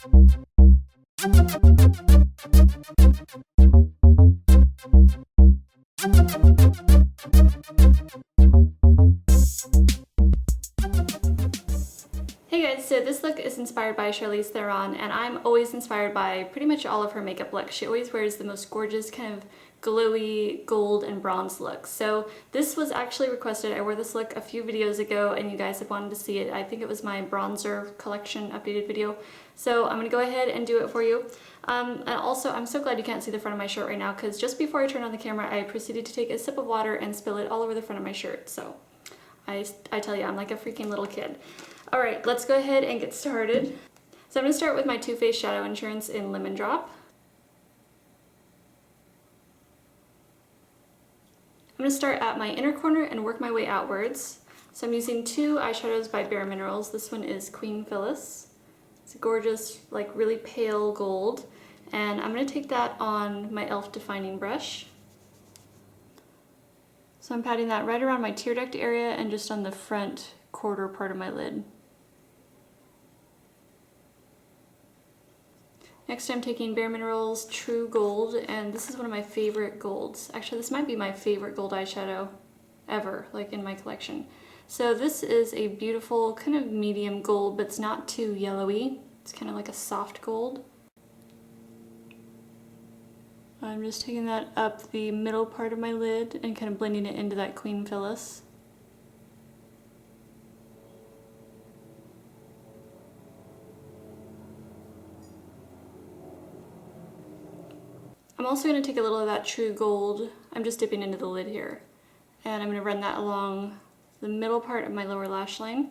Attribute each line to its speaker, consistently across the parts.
Speaker 1: Hey guys, so this look is inspired by Charlize Theron, and I'm always inspired by pretty much all of her makeup looks. She always wears the most gorgeous kind of glowy gold and bronze looks. So this was actually requested. I wore this look a few videos ago and you guys had wanted to see it. I think it was my bronzer collection updated video. So I'm gonna go ahead and do it for you. And also, I'm so glad you can't see the front of my shirt right now, because just before I turned on the camera, I proceeded to take a sip of water and spill it all over the front of my shirt. So I tell you, I'm like a freaking little kid. All right, let's go ahead and get started. So I'm gonna start with my Too Faced Shadow Insurance in Lemon Drop. I'm gonna start at my inner corner and work my way outwards. So I'm using two eyeshadows by Bare Minerals. This one is Queen Phyllis. It's a gorgeous, like really pale gold. And I'm gonna take that on my e.l.f. defining brush. So I'm patting that right around my tear duct area and just on the front quarter part of my lid. Next I'm taking Bare Minerals True Gold, and this is one of my favorite golds. Actually, this might be my favorite gold eyeshadow ever, like in my collection. So this is a beautiful kind of medium gold, but it's not too yellowy. It's kind of like a soft gold. I'm just taking that up the middle part of my lid and kind of blending it into that Queen Phyllis. I'm also going to take a little of that True Gold. I'm just dipping into the lid here. And I'm going to run that along the middle part of my lower lash line.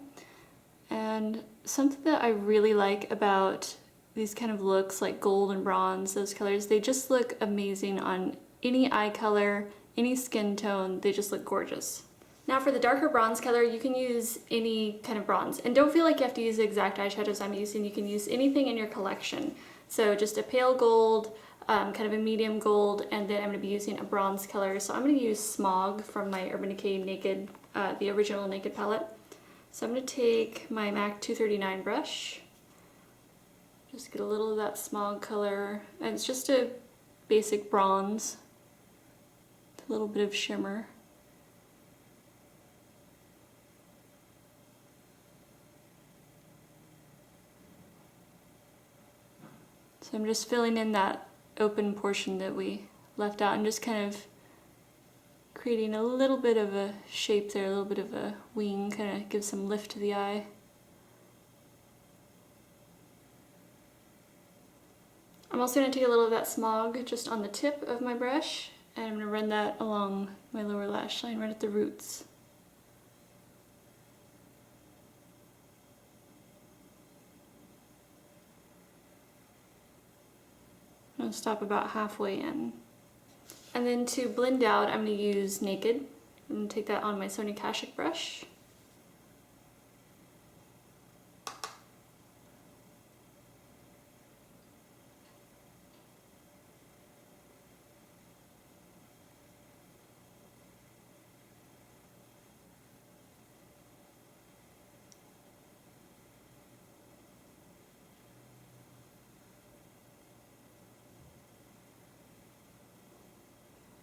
Speaker 1: And something that I really like about these kind of looks, like gold and bronze, those colors, they just look amazing on any eye color, any skin tone. They just look gorgeous. Now for the darker bronze color, you can use any kind of bronze. And don't feel like you have to use the exact eyeshadows I'm using. You can use anything in your collection. So just a pale gold, kind of a medium gold, and then I'm going to be using a bronze color. So I'm going to use Smog from my Urban Decay Naked, the original Naked palette. So I'm going to take my MAC 239 brush, just get a little of that Smog color, and it's just a basic bronze, a little bit of shimmer. So I'm just filling in that open portion that we left out and just kind of creating a little bit of a shape there, a little bit of a wing, kind of gives some lift to the eye. I'm also going to take a little of that Smog just on the tip of my brush, and I'm going to run that along my lower lash line right at the roots. I'm going to stop about halfway in. And then to blend out, I'm going to use Naked. I'm going to take that on my Sonia Kashuk brush.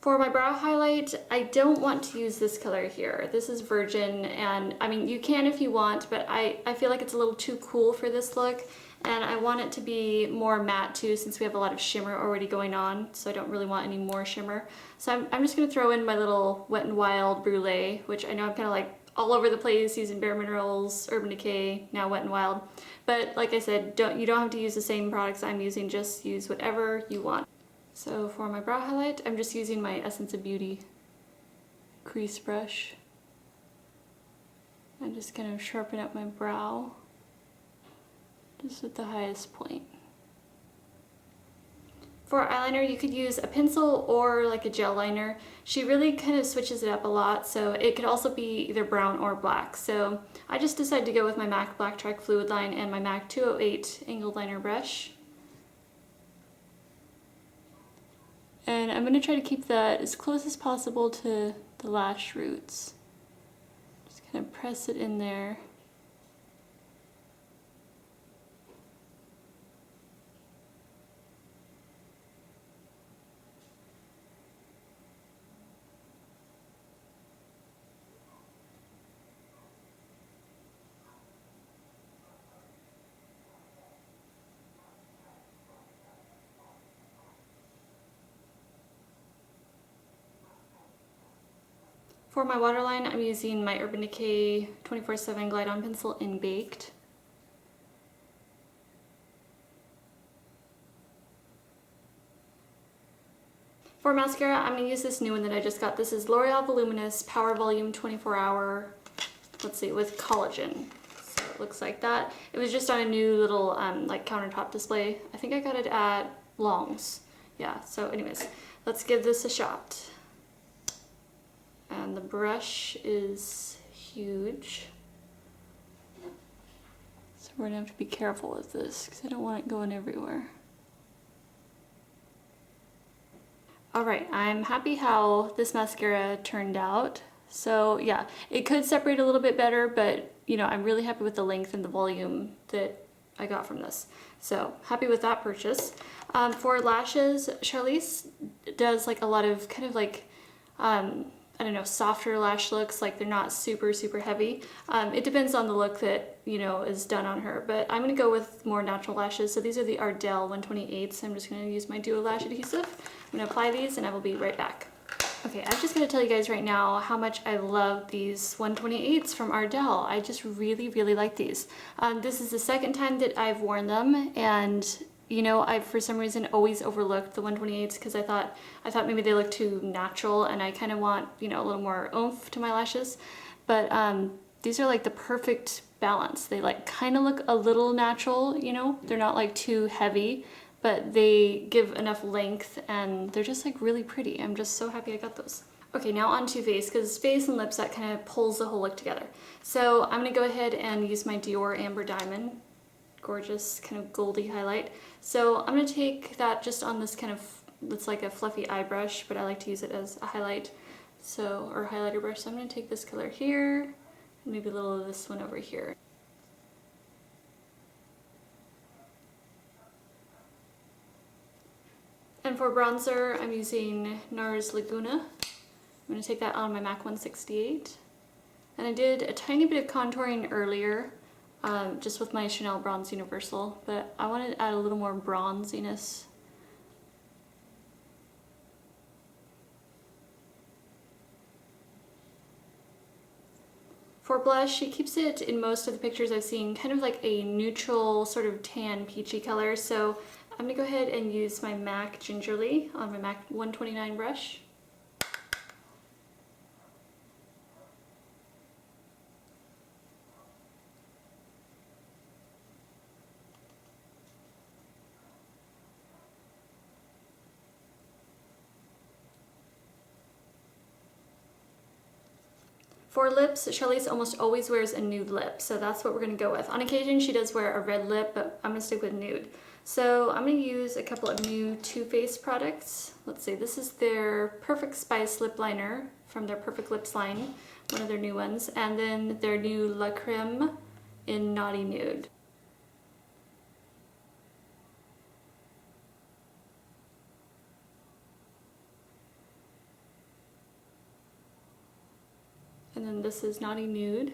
Speaker 1: For my brow highlight, I don't want to use this color here. This is Virgin, and I mean, you can if you want, but I feel like it's a little too cool for this look, and I want it to be more matte too, since we have a lot of shimmer already going on, so I don't really want any more shimmer. So I'm just going to throw in my little Wet n Wild Brulee, which I know I'm kind of like all over the place using Bare Minerals, Urban Decay, now Wet n Wild. But like I said, you don't have to use the same products I'm using, just use whatever you want. So for my brow highlight, I'm just using my Essence of Beauty crease brush. I'm just kind of sharpen up my brow, just at the highest point. For eyeliner, you could use a pencil or like a gel liner. She really kind of switches it up a lot, so it could also be either brown or black. So I just decided to go with my MAC Blacktrack Fluidline and my MAC 208 angled liner brush. And I'm going to try to keep that as close as possible to the lash roots. Just kind of press it in there. For my waterline, I'm using my Urban Decay 24/7 Glide On Pencil in Baked. For mascara, I'm going to use this new one that I just got. This is L'Oreal Voluminous Power Volume 24 Hour, let's see, with Collagen. So it looks like that. It was just on a new little like countertop display. I think I got it at Long's. Yeah, so anyways, let's give this a shot. And the brush is huge. So we're going to have to be careful with this because I don't want it going everywhere. Alright, I'm happy how this mascara turned out. So yeah, it could separate a little bit better, but you know, I'm really happy with the length and the volume that I got from this. So happy with that purchase. For lashes, Charlize does like a lot of kind of like, I don't know, softer lash looks, like they're not super heavy. It depends on the look that, you know, is done on her, but I'm gonna go with more natural lashes. So these are the Ardell 128s. I'm just gonna use my Duo Lash Adhesive. I'm gonna apply these and I will be right back. Okay, I'm just gonna tell you guys right now how much I love these 128s from Ardell. I just really like these. This is the second time that I've worn them, and you know, I for some reason always overlooked the 128s because I thought maybe they looked too natural, and I kind of want, you know, a little more oomph to my lashes. But these are like the perfect balance. They like kind of look a little natural, you know, they're not like too heavy, but they give enough length and they're just like really pretty. I'm just so happy I got those. Okay, now on to face, because face and lips, that kind of pulls the whole look together. So I'm gonna go ahead and use my Dior Amber Diamond. Gorgeous kind of goldy highlight. So I'm gonna take that just on this kind of, it's like a fluffy eye brush, but I like to use it as a highlight, so, or highlighter brush. So I'm gonna take this color here, and maybe a little of this one over here. And for bronzer, I'm using NARS Laguna. I'm gonna take that on my MAC 168. And I did a tiny bit of contouring earlier, just with my Chanel Bronze Universal, but I wanted to add a little more bronziness. For blush, she keeps it in most of the pictures I've seen kind of like a neutral sort of tan peachy color, so I'm gonna go ahead and use my MAC Gingerly on my MAC 129 brush. For lips, Charlize almost always wears a nude lip, so that's what we're gonna go with. On occasion, she does wear a red lip, but I'm gonna stick with nude. So I'm gonna use a couple of new Too Faced products. Let's see, this is their Perfect Spice lip liner from their Perfect Lips line, one of their new ones, and then their new La Creme in Naughty Nude. And then this is Naughty Nude.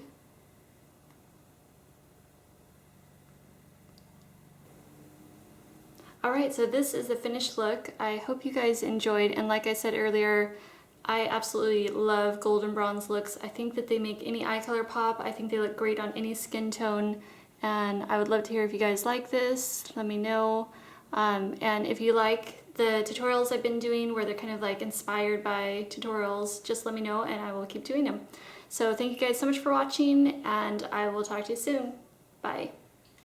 Speaker 1: Alright, so this is the finished look. I hope you guys enjoyed, and like I said earlier, I absolutely love golden bronze looks. I think that they make any eye color pop. I think they look great on any skin tone, and I would love to hear if you guys like this. Let me know. And if you like the tutorials I've been doing where they're kind of like inspired by tutorials, just let me know and I will keep doing them. So thank you guys so much for watching, and I will talk to you soon. Bye.